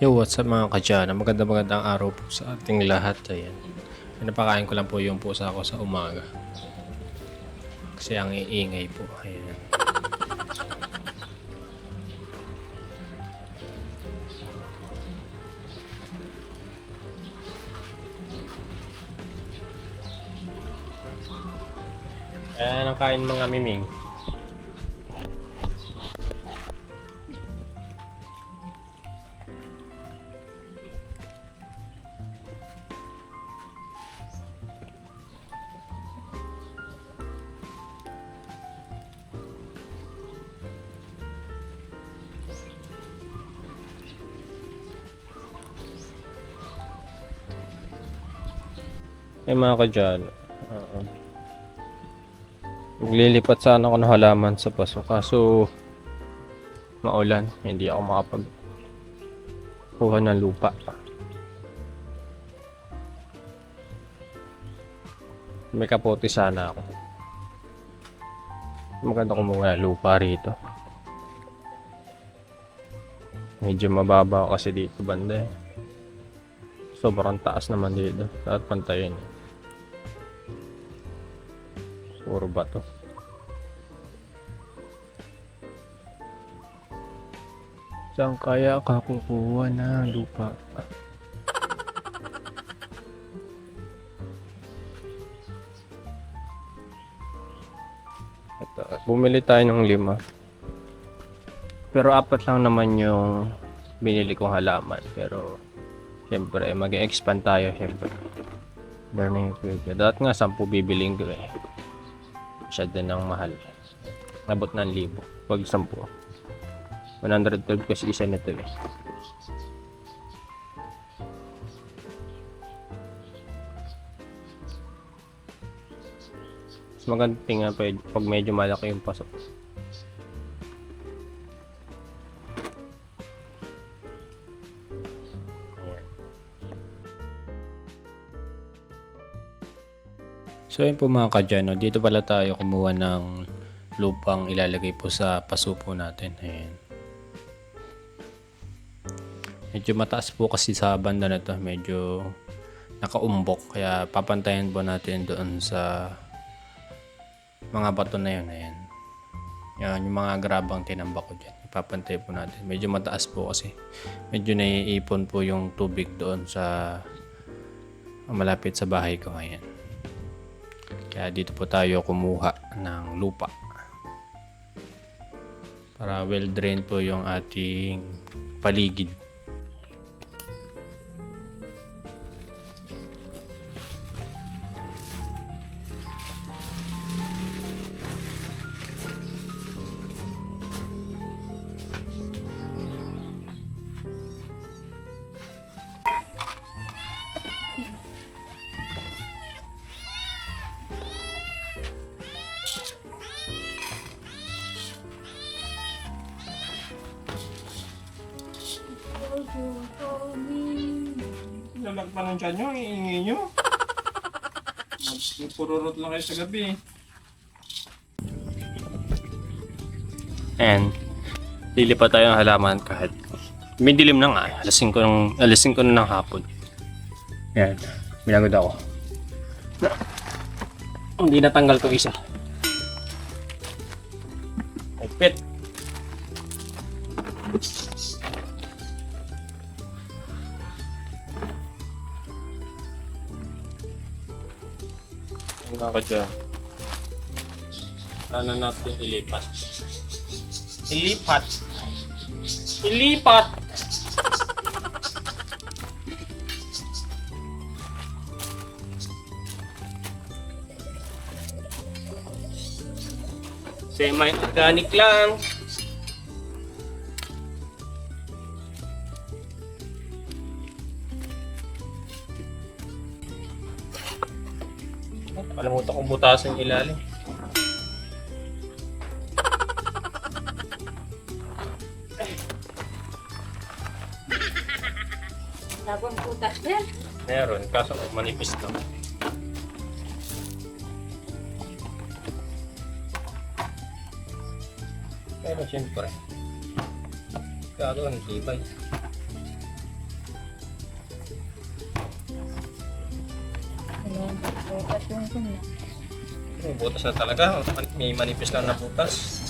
Yo, what's up mga kadyana? Magandang araw po sa ating lahat. Ayan. Pinapakain ko lang po yung pusa ko sa umaga. Kasi ang iingay po. Ayan. Ayan ang kain mga miming. Ay mga kadyana. Maglilipat sana ako ng halaman sa paso. Kaso maulan. Hindi ako makapagkuha ng lupa. May kapote sana ako. Maganda kumuha ng lupa rito. Medyo mababa kasi dito banda eh. Sobrang taas naman dito. Dapat pantayin. Puro bato. Saan kaya ka kukuha ng lupa? Ito, bumili tayo ng 5. Pero 4 lang naman yung binili kong halaman. Pero siyempre mag-expand tayo siyempre. Learning curve. Dapat nga 10 bibiling ko eh. Masyado ng mahal. Nabot ng 1,000. Pag 10. 112 kasi isa nito eh. Mas maganda nga pag medyo malaki yung pasok. So yun po mga kadyano, dito pala tayo kumuha ng lupang ilalagay po sa paso po natin. Ayan. Medyo mataas po kasi sa banda na to, medyo nakaumbok. Kaya papantayan po natin doon sa mga bato na yun. Ayan. Yan, yung mga grabang tinambak ko dyan. Ipapantay po natin. Medyo mataas po kasi. Medyo naiipon po yung tubig doon sa malapit sa bahay ko ngayon. Kaya dito po tayo kumuha ng lupa para well drained po yung ating paligid. Lalag pa ng tiyan nyo, iingay nyo. Pururot lang kayo sa gabi. And lilipat tayo ng halaman kahit may dilim na nga. Alas 5 na ng hapon. Yan, binagod ako. Hindi natanggal ko isa. Pit. Mga kadya, sana natin ilipat. Ilipat! Semi-organic lang. Nakalimutan kong butasan yung ilalim. Labang putas din. Meron, kaso manipis lang. Pero siyempre, gano'n, tibay. Bukas yung kunya. May butas na talaga. May manipis lang na butas.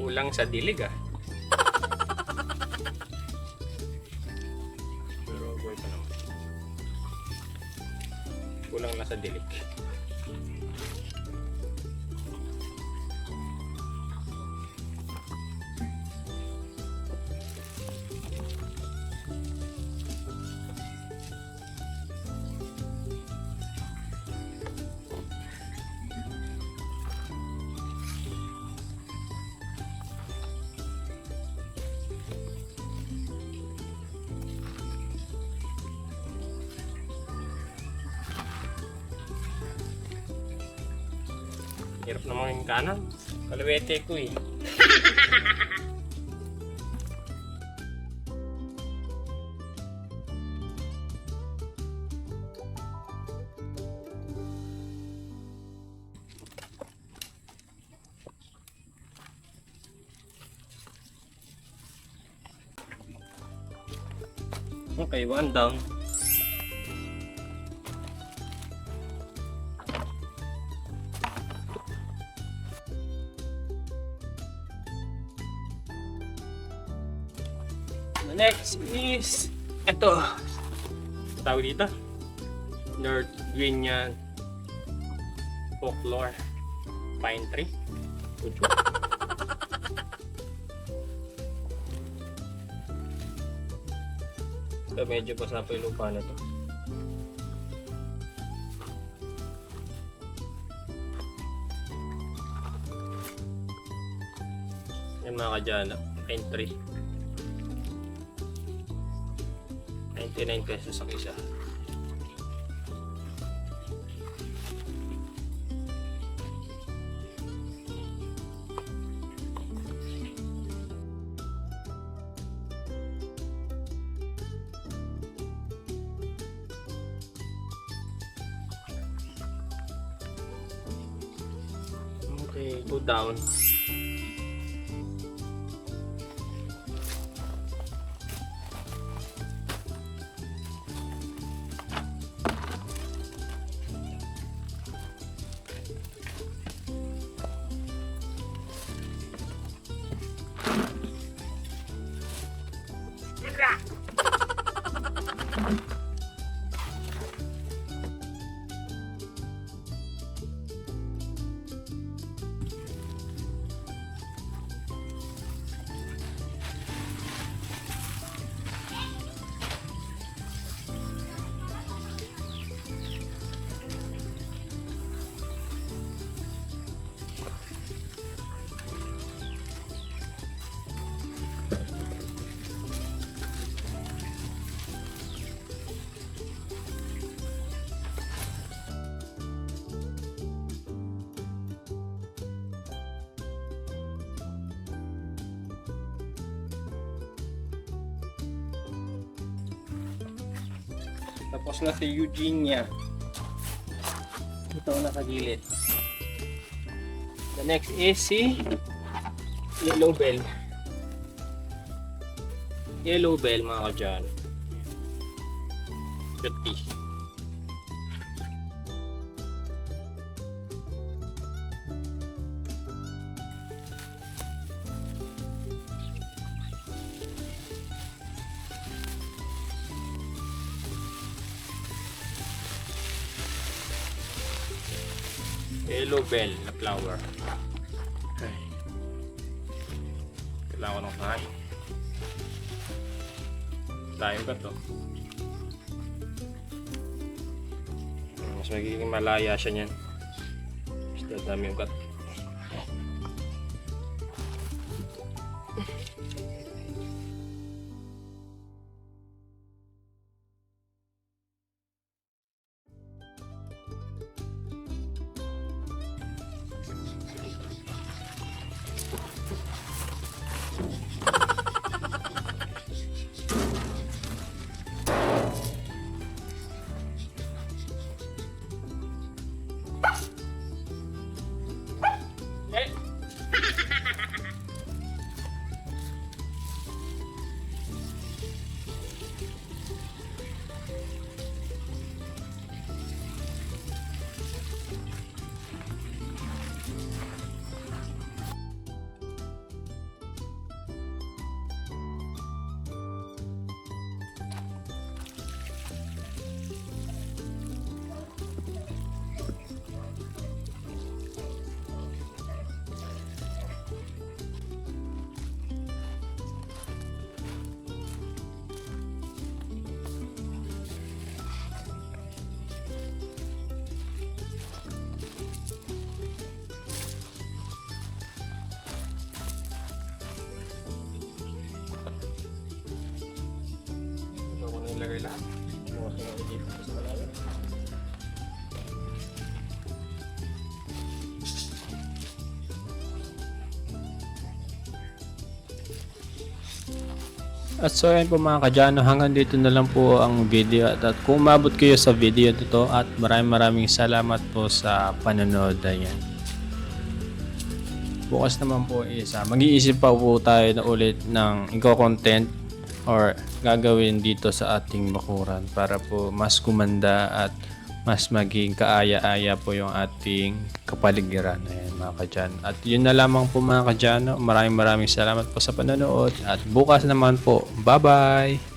Kulang sa dilig ah. Pero okay pa naman. Kulang na sa dilig. Hirap naman yung kanan. Kalawete ko eh. Okay, one down. The next is ito. Tawag dito. North Guiana Folklore Pine Tree. Ujo. Ito medyo basa pa yung lupa na to. Yan mga kadyana. Pine Tree. 99 pesos ang isa. Okay, go down. Tapos na si Eugenia. Ito na sa gilid. The next is si Yellow Bell. Yellow Bell mga kadyan. Pretty. Yellow Bell na flower. Ay. Kailangan ko ng kain. Tayo ba to? Mas magiging malaya siya niyan. Basta dami ugat. Ito ko na ilagay lahat. Bukas ko na ilipot sa malalim. At so ayun po mga kadyano, hanggang dito na lang po ang video at kung umabot kayo sa video nito at maraming salamat po sa panonood. Ayan. Bukas naman po mag-iisip pa po tayo na ulit ng content or gagawin dito sa ating bakuran para po mas kumanda at mas maging kaaya-aya po yung ating kapaligiran. Ayan mga kadyan. At yun na lamang po mga kadyano. Maraming salamat po sa panonood at bukas naman po. Bye-bye!